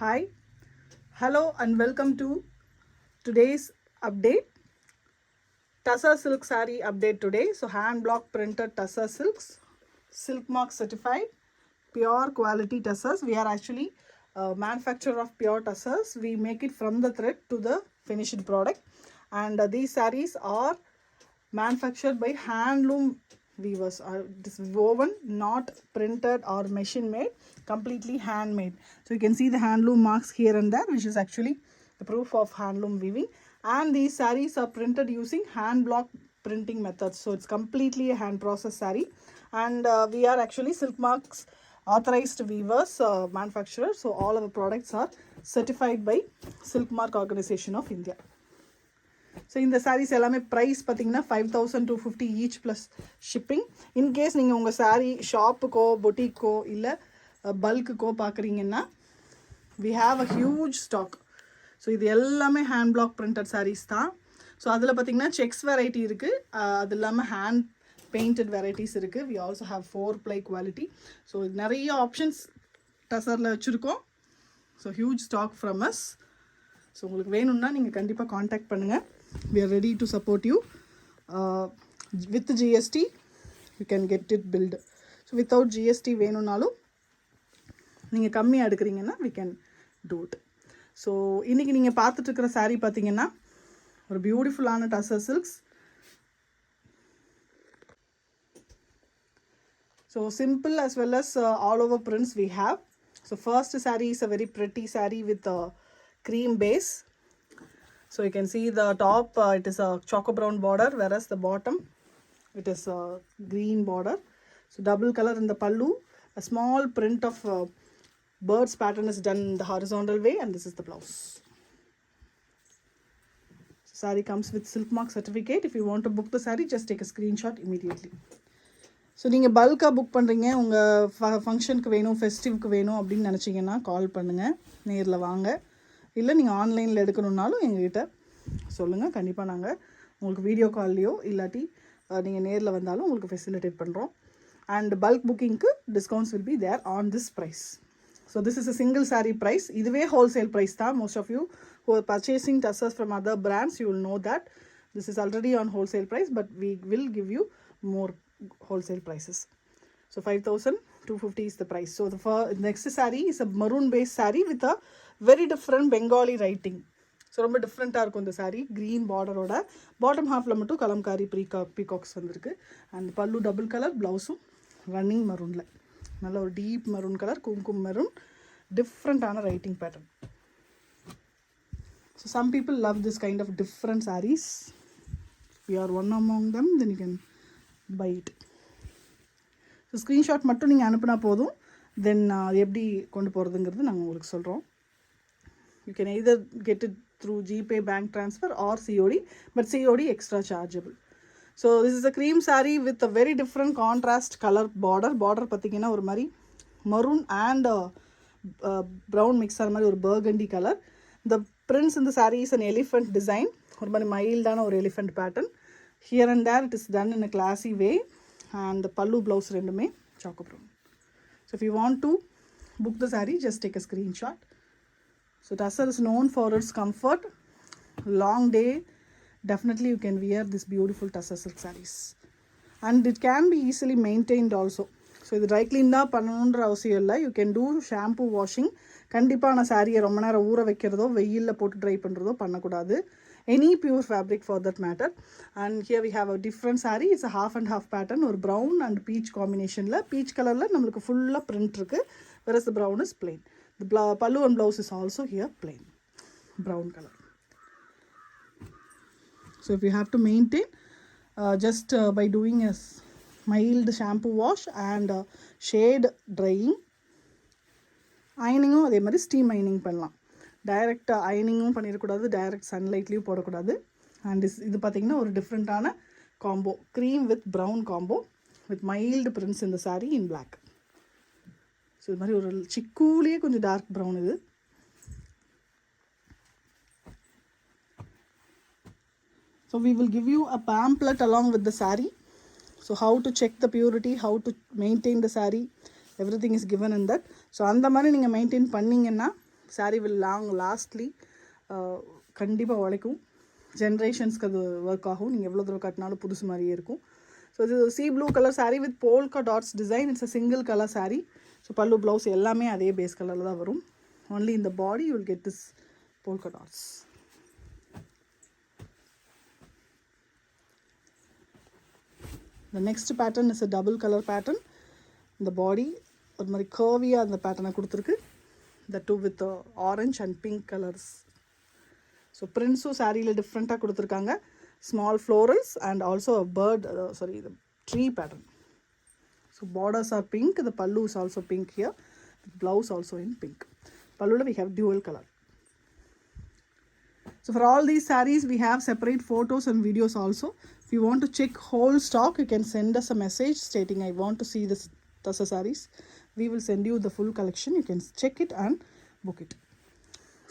Hi, hello and welcome to today's update. Tussar silk saree update today. So hand block printed tussar silks, silk mark certified, pure quality tussars. We are actually a manufacturer of pure tussars. We make it from the thread to the finished product, and these sarees are manufactured by handloom weavers. It is woven, not printed or machine made, completely handmade. So you can see the handloom marks here and there, which is actually the proof of handloom weaving. And these sarees are printed using hand block printing methods. So it's completely a hand processed saree, and we are actually Silk Marks authorized weavers, manufacturers. So all our products are certified by Silk Mark Organization of India. So இந்த சாரீஸ் எல்லாமே price பார்த்தீங்கன்னா 5250 each plus shipping. In case நீங்கள் உங்கள் சாரீ ஷாப்புக்கோ பொட்டிக்கோ இல்லை பல்க்குக்கோ பார்க்குறீங்கன்னா we have a huge stock. So இது எல்லாமே ஹேண்ட் பிளாக் பிரிண்டட் சாரீஸ் தான். ஸோ அதில் பார்த்தீங்கன்னா செக்ஸ் வெரைட்டி இருக்குது, அது இல்லாமல் ஹேண்ட் பெயிண்டட் வெரைட்டிஸ் இருக்குது. We also have 4 ply quality. So நிறைய ஆப்ஷன்ஸ் டசரில் வச்சுருக்கோம். So huge stock from us. So உங்களுக்கு வேணும்னா நீங்கள் கண்டிப்பாக காண்டாக்ட் பண்ணுங்கள். We are ready to support you. With GST you can get it billed. So without GST வேணும்னாலும் நீங்கள் கம்மியாக எடுக்கிறீங்கன்னா we can do it. So இன்றைக்கி நீங்கள் பார்த்துட்டு இருக்கிற சாரீ பார்த்தீங்கன்னா ஒரு பியூட்டிஃபுல்லான tussar silks. So simple as well as all over prints we have. So first saree is a very pretty saree with a cream base. So you can see the top, it is a choco brown border, whereas the bottom it is a green border. So double color in the pallu, a small print of birds pattern is done in the horizontal way, and this is the blouse. So saree comes with Silk Mark certificate. If you want to book the saree, just take a screenshot immediately. So நீங்கள் பல்காக book பண்ணுறீங்க, உங்கள் ஃபங்க்ஷனுக்கு வேணும், ஃபெஸ்டிவ்க்கு வேணும் அப்படின்னு நினச்சிங்கன்னா கால் பண்ணுங்கள், நேரில் வாங்க. இல்லை நீங்கள் ஆன்லைனில் எடுக்கணுன்னாலும் எங்ககிட்ட சொல்லுங்கள், கண்டிப்பாக நாங்கள் உங்களுக்கு வீடியோ கால்லையோ இல்லாட்டி நீங்கள் நேரில் வந்தாலும் உங்களுக்கு ஃபெசிலிட்டேட் பண்ணுறோம். அண்ட் பல்க் புக்கிங்க்கு discounts will be there on this price. So this is a single sari price. இதுவே ஹோல்சேல் ப்ரைஸ் தான். Most of you who are purchasing tussars from other brands, you will know that this is already on wholesale price, but we will give you more wholesale prices. So 5250 is the price. So the next saree is a maroon based saree with a very different Bengali writing. So ரொம்ப டிஃப்ரெண்ட்டாக இருக்கும் இந்த sari. Green பார்டரோட bottom ஹாஃபில் மட்டும் kalamkari peacocks வந்திருக்கு. And pallu double colour, ப்ளவுஸும் running மரூனில் நல்ல ஒரு deep maroon colour, kumkum maroon, டிஃப்ரெண்ட்டான writing pattern. So some people love this kind of different saris. We are one among them, then you can buy it. So screenshot மட்டும் நீங்கள் அனுப்புனா போதும். தென் அது எப்படி கொண்டு போகிறதுங்கிறது நாங்கள் உங்களுக்கு சொல்கிறோம். You can either get it through GPay bank transfer or COD, but COD extra chargeable. So this is a cream saree with a very different contrast color border. Border பார்த்தீங்கன்னா ஒரு மாதிரி maroon and brown mix ஆன மாதிரி ஒரு burgundy color. The prints in the saree is an elephant design. ஒரு மாதிரி மைல்டான ஒரு elephant pattern. Here and there it is done in a classy way, and the pallu blouse ரெண்டுமே choco brown. So if you want to book the saree, just take a screenshot. So tussar is known for its comfort. Long day, definitely you can wear this beautiful tussar silk sarees, and it can be easily maintained also. So இது try clean தான் பண்ணணுன்ற அவசியம் இல்லை. You can do shampoo washing. கண்டிப்பாக நான் சாரியை ரொம்ப நேரம் ஊற வைக்கிறதோ வெயிலில் போட்டு ட்ரை பண்ணுறதோ பண்ணக்கூடாது. Any pure fabric for that matter. And here we have a different sari. It's a half and half pattern. ஒரு ப்ரௌன் அண்ட் பீச் காம்பினேஷனில், பீச் கலரில் நம்மளுக்கு ஃபுல்லாக பிரிண்ட் இருக்குது, whereas the brown is plain. The pallu and blouse is also here plain brown color. So if you have to maintain, just by doing a mild shampoo wash and shade drying, ironing அதே மாதிரி steam ஐனிங் பண்ணலாம். Direct ஐனிங்கும் பண்ணிடக்கூடாது, direct சன்லைட்லேயும் போடக்கூடாது. And இது பார்த்திங்கன்னா ஒரு டிஃப்ரெண்ட்டான combo, cream with brown combo with mild prints இந்த சாரீ இன் பிளாக். ஸோ இது மாதிரி ஒரு சிக்கூலேயே கொஞ்சம் டார்க் ப்ரௌன் இது. So we will give you a pamphlet along with the saree. So how to check the purity, how to maintain the saree, everything is given in that. So அந்த மாதிரி நீங்கள் maintain பண்ணிங்கன்னா saree will long lastly கண்டிப்பாக உழைக்கும், ஜென்ரேஷன்ஸ்க்கு அது work ஆகும். நீங்கள் எவ்வளோ தூரம் கட்டினாலும் புதுசு மாதிரியே இருக்கும். ஸோ இது sea blue colour saree with polka dots design. It's a single colour saree. So பல்லு ப்ளவுஸ் எல்லாமே அதே பேஸ் கலரில் தான் வரும். only in the body you will get this polka dots. The next pattern is a double color pattern. The body ஒரு மாதிரி கர்வியாக அந்த பேட்டர்னை கொடுத்துருக்கு. The two with the orange and pink colors. So பிரிண்ட்ஸும் சாரியில் டிஃப்ரெண்ட்டாக கொடுத்துருக்காங்க. Small florals and also a bird, the tree pattern. So borders are pink. The pallu is also pink here. The blouse also in pink. Pallula we have dual color. So for all these sarees we have separate photos and videos also. If you want to check whole stock, you can send us a message stating I want to see this Tassa sarees. We will send you the full collection. You can check it and book it.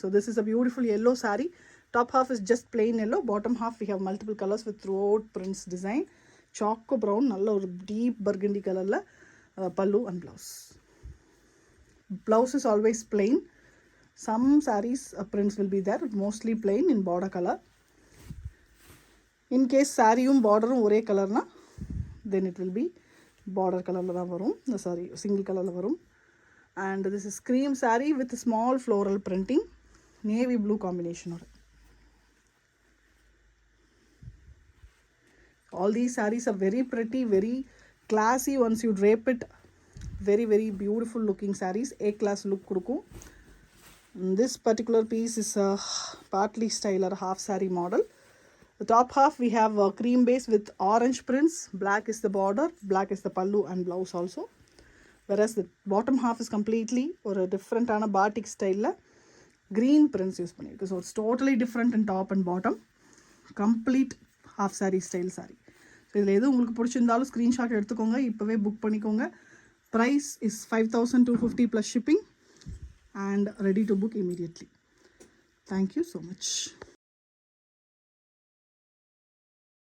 So this is a beautiful yellow saree. Top half is just plain yellow. Bottom half we have multiple colors with throughout prints design. Choco brown, நல்ல ஒரு deep burgundy colorல pallu and blouse. Blouse is always plain. Some sarees prints will be there, mostly plain in border color. In case சாரியும் பார்டரும் ஒரே கலர்னா then it will be border கலரில் தான் வரும். Sorry single கலரில் வரும். And this is cream saree with small floral printing, navy blue combination. All these sarees are very pretty, very classy. Once you drape it, very very beautiful looking sarees. A class look kudukum. This particular piece is a partly style or half saree model. The top half we have a cream base with orange prints. Black is the border, black is the pallu and blouse also. Whereas the bottom half is completely or a different ana batik style green prints use பண்ணிருக்கு. So it's totally different in top and bottom. Complete half saree style saree. So இதில் எது உங்களுக்கு பிடிச்சிருந்தாலும் screenshot எடுத்துக்கோங்க, இப்போவே book பண்ணிக்கோங்க. Price is 5250 plus shipping and ready to book immediately. Thank you so much.